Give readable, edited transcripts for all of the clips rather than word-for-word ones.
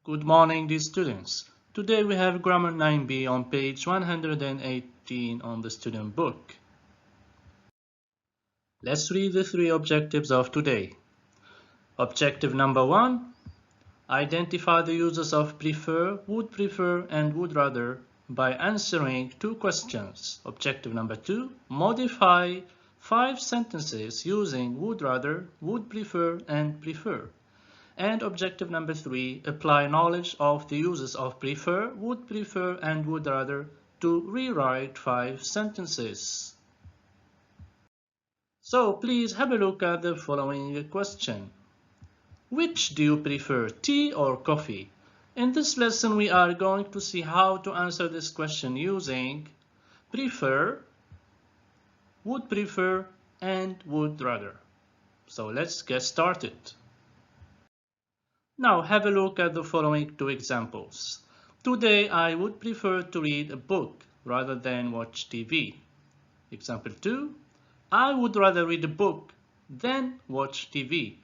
Good morning, dear students. Today we have Grammar 9b on page 118 on the student book. Let's read the three objectives of today. Objective number 1. Identify the uses of prefer, and would rather by answering two questions. Objective number 2. Modify 5 sentences using would rather, would prefer, and prefer. And objective number 3, apply knowledge of the uses of prefer, and would rather to rewrite 5 sentences. So please have a look at the following question. Which do you prefer, tea or coffee? In this lesson we are going to see how to answer this question using prefer, and would rather. So let's get started. Now have a look at the following two examples. Today I would prefer to read a book rather than watch TV. Example 2. I would rather read a book than watch TV.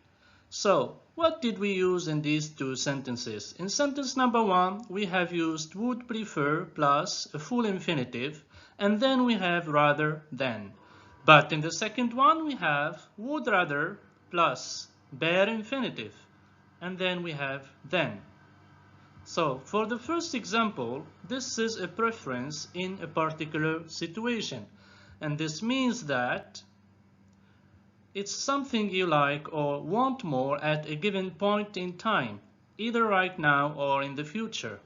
So what did we use in these two sentences? In sentence number 1 we have used would prefer plus a full infinitive and then we have rather than. But in the second one we have would rather plus bare infinitive. And then we have then. So for the first example, this is a preference in a particular situation. And this means that it's something you like or want more at a given point in time, either right now or in the future.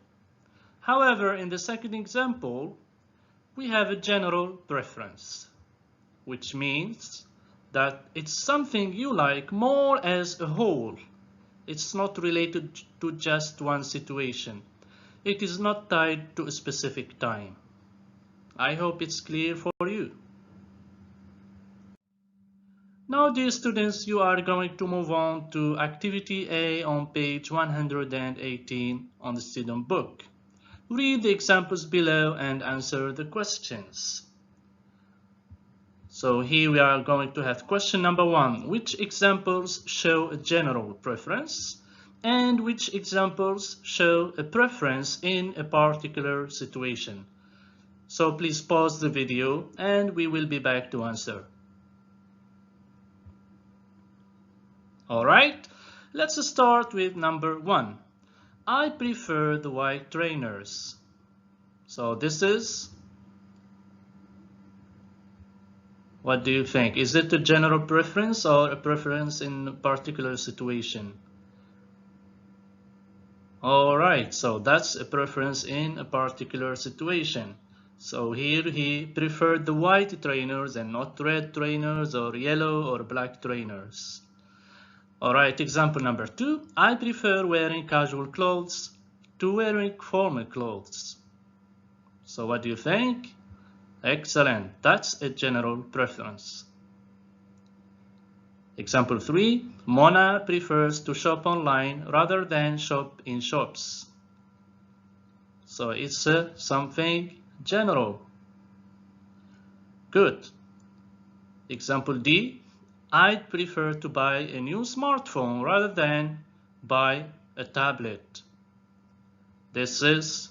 However, in the second example, we have a general preference, which means that it's something you like more as a whole. It's not related to just one situation. It is not tied to a specific time. I hope it's clear for you. Now, dear students, you are going to move on to Activity A on page 118 on the student book. Read the examples below and answer the questions. So here we are going to have question number 1. Which examples show a general preference? And which examples show a preference in a particular situation? So please pause the video and we will be back to answer. Alright, let's start with number 1. I prefer the white trainers. So this is, what do you think? Is it a general preference or a preference in a particular situation? Alright, so that's a preference in a particular situation. So here he preferred the white trainers and not red trainers or yellow or black trainers. Alright, example number 2. I prefer wearing casual clothes to wearing formal clothes. So what do you think? Excellent, that's a general preference. Example 3. Mona prefers to shop online rather than shop in shops. So it's something general. Good. Example D. I'd prefer to buy a new smartphone rather than buy a tablet. This is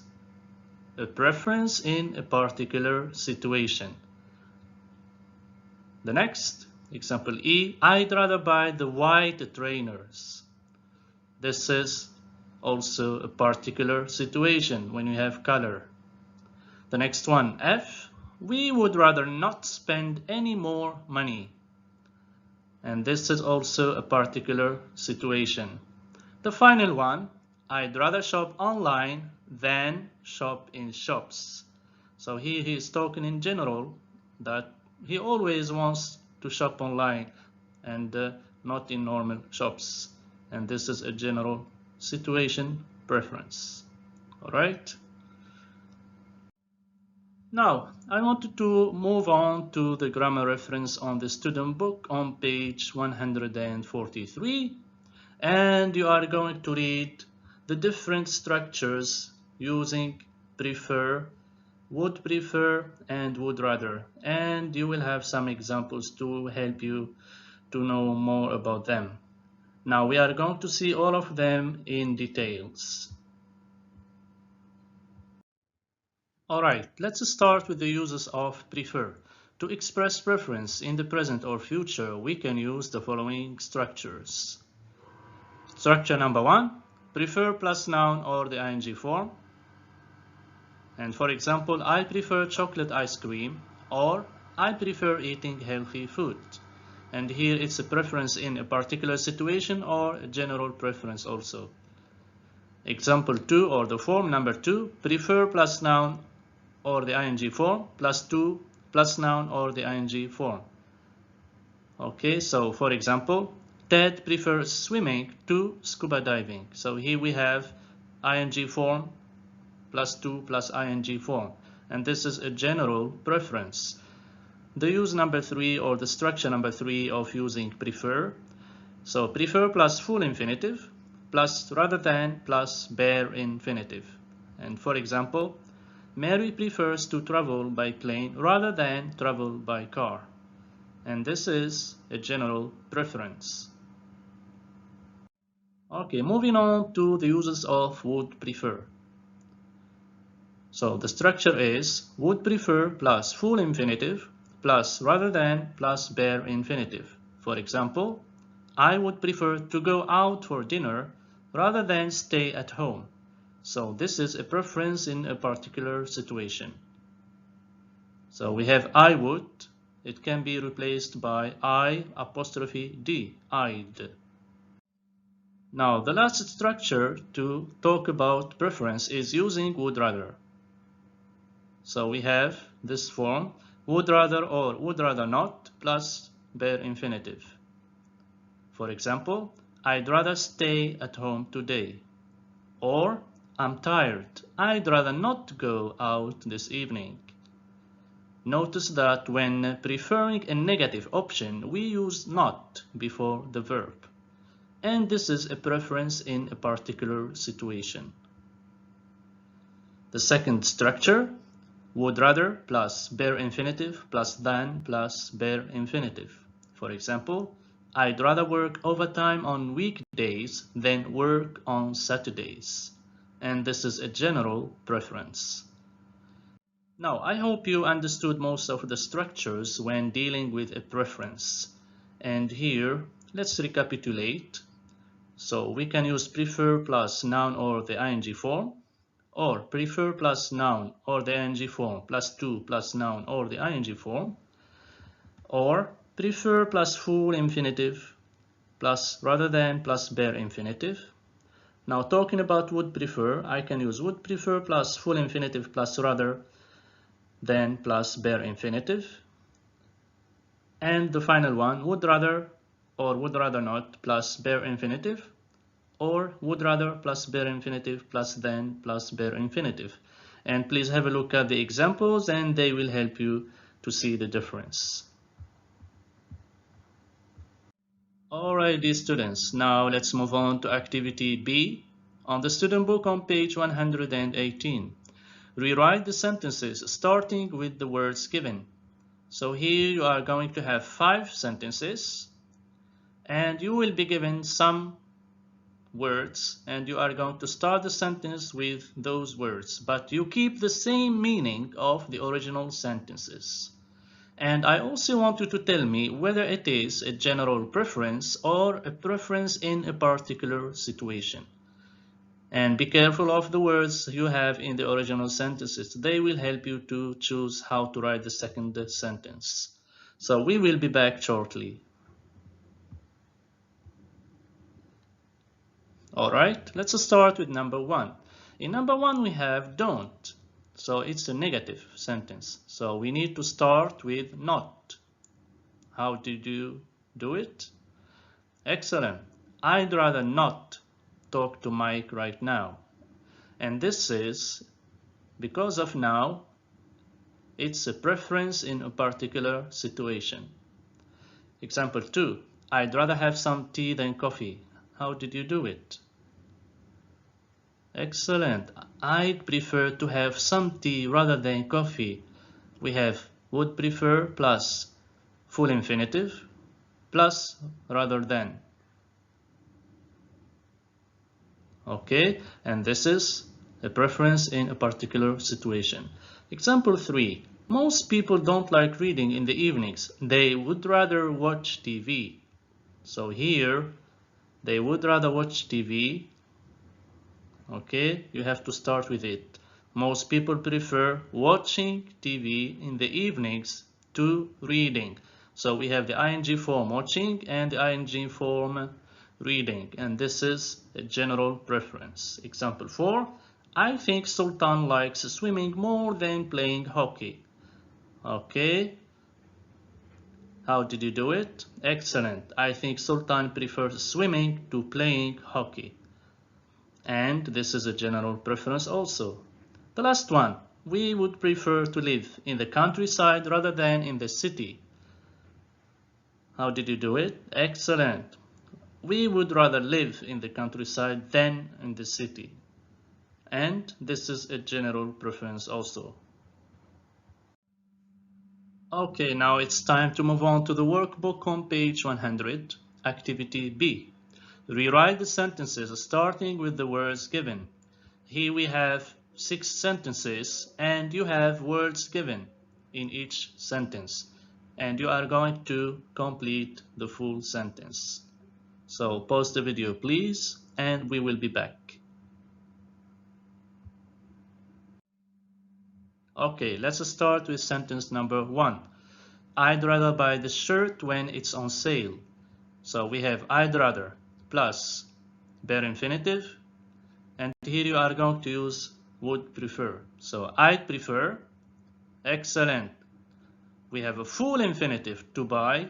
a preference in a particular situation. The next, example E, I'd rather buy the white trainers. This is also a particular situation when you have color. The next one, F, we would rather not spend any more money. And this is also a particular situation. The final one, I'd rather shop online than shop in shops. So here he is talking in general that he always wants to shop online and not in normal shops. And this is a general situation preference. All right. Now, I wanted to move on to the grammar reference on the student book on page 143. And you are going to read the different structures using prefer, and would rather. And you will have some examples to help you to know more about them. Now we are going to see all of them in details. Alright, let's start with the uses of prefer. To express preference in the present or future, we can use the following structures. Structure number 1, prefer plus noun or the ing form. And for example, I prefer chocolate ice cream, or I prefer eating healthy food. And here it's a preference in a particular situation or a general preference also. Example 2, or the form number 2, prefer plus noun or the ing form plus 2 plus noun or the ing form. Okay, so for example, Ted prefers swimming to scuba diving. So here we have ing form plus 2 plus ing form, and this is a general preference. The use number 3, or the structure number 3 of using prefer. So prefer plus full infinitive plus rather than plus bare infinitive. And for example, Mary prefers to travel by plane rather than travel by car. And this is a general preference. Okay, moving on to the uses of would prefer. So the structure is would prefer plus full infinitive plus rather than plus bare infinitive. For example, I would prefer to go out for dinner rather than stay at home. So this is a preference in a particular situation. So we have I would. It can be replaced by I apostrophe D, I'd. Now the last structure to talk about preference is using would rather. So we have this form, would rather or would rather not plus bare infinitive. For example, I'd rather stay at home today. Or I'm tired. I'd rather not go out this evening. Notice that when preferring a negative option, we use not before the verb. And this is a preference in a particular situation. The second structure, would rather plus bare infinitive plus than plus bare infinitive. For example, I'd rather work overtime on weekdays than work on Saturdays. And this is a general preference. Now, I hope you understood most of the structures when dealing with a preference. And here, let's recapitulate. So we can use prefer plus noun or the ing form, or prefer plus noun or the ing form plus 2 plus noun or the ing form, or prefer plus full infinitive plus rather than plus bare infinitive. Now talking about would prefer, I can use would prefer plus full infinitive plus rather than plus bare infinitive. And the final one, would rather or would rather not plus bare infinitive, or would rather plus bare infinitive plus than plus bare infinitive. And please have a look at the examples and they will help you to see the difference. Alright, dear students, now let's move on to activity B on the student book on page 118. Rewrite the sentences starting with the words given. So here you are going to have 5 sentences and you will be given some words and you are going to start the sentence with those words, but you keep the same meaning of the original sentences. And I also want you to tell me whether it is a general preference or a preference in a particular situation. And be careful of the words you have in the original sentences. They will help you to choose how to write the second sentence. So we will be back shortly. Alright, let's start with number 1. In number 1 we have don't. So it's a negative sentence. So we need to start with not. How did you do it? Excellent. I'd rather not talk to Mike right now. And this is because of now. It's a preference in a particular situation. Example 2. I'd rather have some tea than coffee. How did you do it? Excellent. I'd prefer to have some tea rather than coffee. We have would prefer plus full infinitive plus rather than. Okay, and this is a preference in a particular situation. Example 3. Most people don't like reading in the evenings. They would rather watch TV. So here, they would rather watch TV. Okay, you have to start with it. Most people prefer watching TV in the evenings to reading. So we have the ing form watching and the ing form reading, and this is a general preference. Example 4. I think Sultan likes swimming more than playing hockey. Okay, how did you do it? Excellent. I think Sultan prefers swimming to playing hockey. And this is a general preference also. The last one. We would prefer to live in the countryside rather than in the city. How did you do it? Excellent. We would rather live in the countryside than in the city. And this is a general preference also. Okay, now it's time to move on to the workbook on page 100, activity B. Rewrite the sentences starting with the words given. Here we have 6 sentences and you have words given in each sentence. And you are going to complete the full sentence. So pause the video please and we will be back. Okay, let's start with sentence number 1. I'd rather buy the shirt when it's on sale. So we have I'd rather plus bare infinitive, and here you are going to use would prefer. So I'd prefer, excellent. We have a full infinitive to buy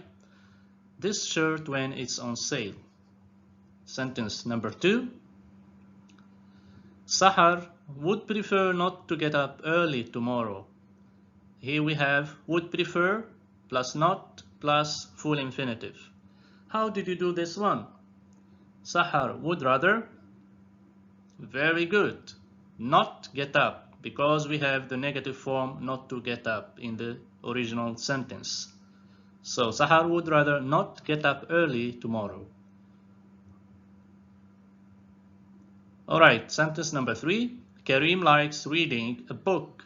this shirt when it's on sale. Sentence number 2. Sahar would prefer not to get up early tomorrow. Here we have would prefer plus not plus full infinitive. How did you do this one? Sahar would rather, very good, not get up, because we have the negative form not to get up in the original sentence. So Sahar would rather not get up early tomorrow. Alright, sentence number 3. Karim likes reading a book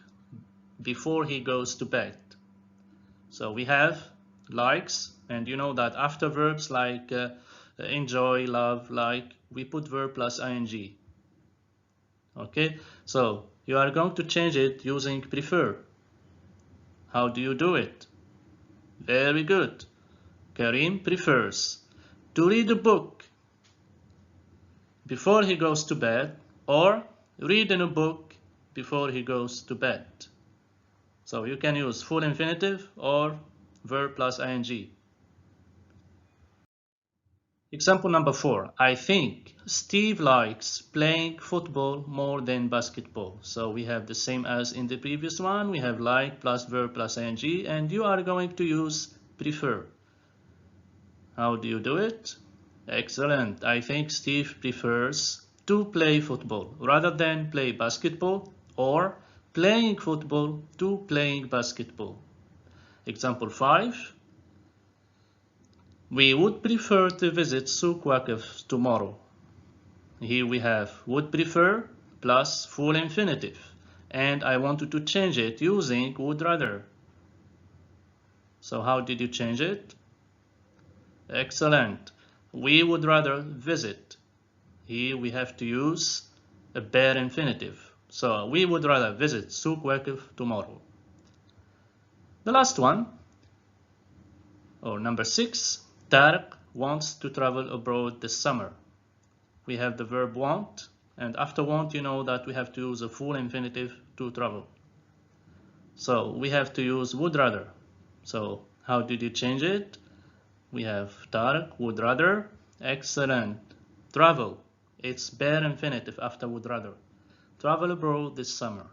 before he goes to bed. So we have likes, and you know that after verbs like enjoy, love, like, we put verb plus ing. Okay, so you are going to change it using prefer. How do you do it? Very good. Karim prefers to read a book before he goes to bed, or read in a book before he goes to bed. So you can use full infinitive or verb plus ing. Example number 4. I think Steve likes playing football more than basketball. So we have the same as in the previous one. We have like plus verb plus ing, and you are going to use prefer. How do you do it? Excellent. I think Steve prefers to play football rather than play basketball, or playing football to playing basketball. Example 5. We would prefer to visit Souq Waqif tomorrow. Here we have would prefer plus full infinitive, and I wanted to change it using would rather. So how did you change it? Excellent. We would rather visit. Here we have to use a bare infinitive. So we would rather visit Souq Waqif tomorrow. The last one, or number 6, Tariq wants to travel abroad this summer. We have the verb want, and after want you know that we have to use a full infinitive to travel. So we have to use would rather. So how did you change it? We have Tariq would rather, excellent. Travel, it's bare infinitive after would rather. Travel abroad this summer.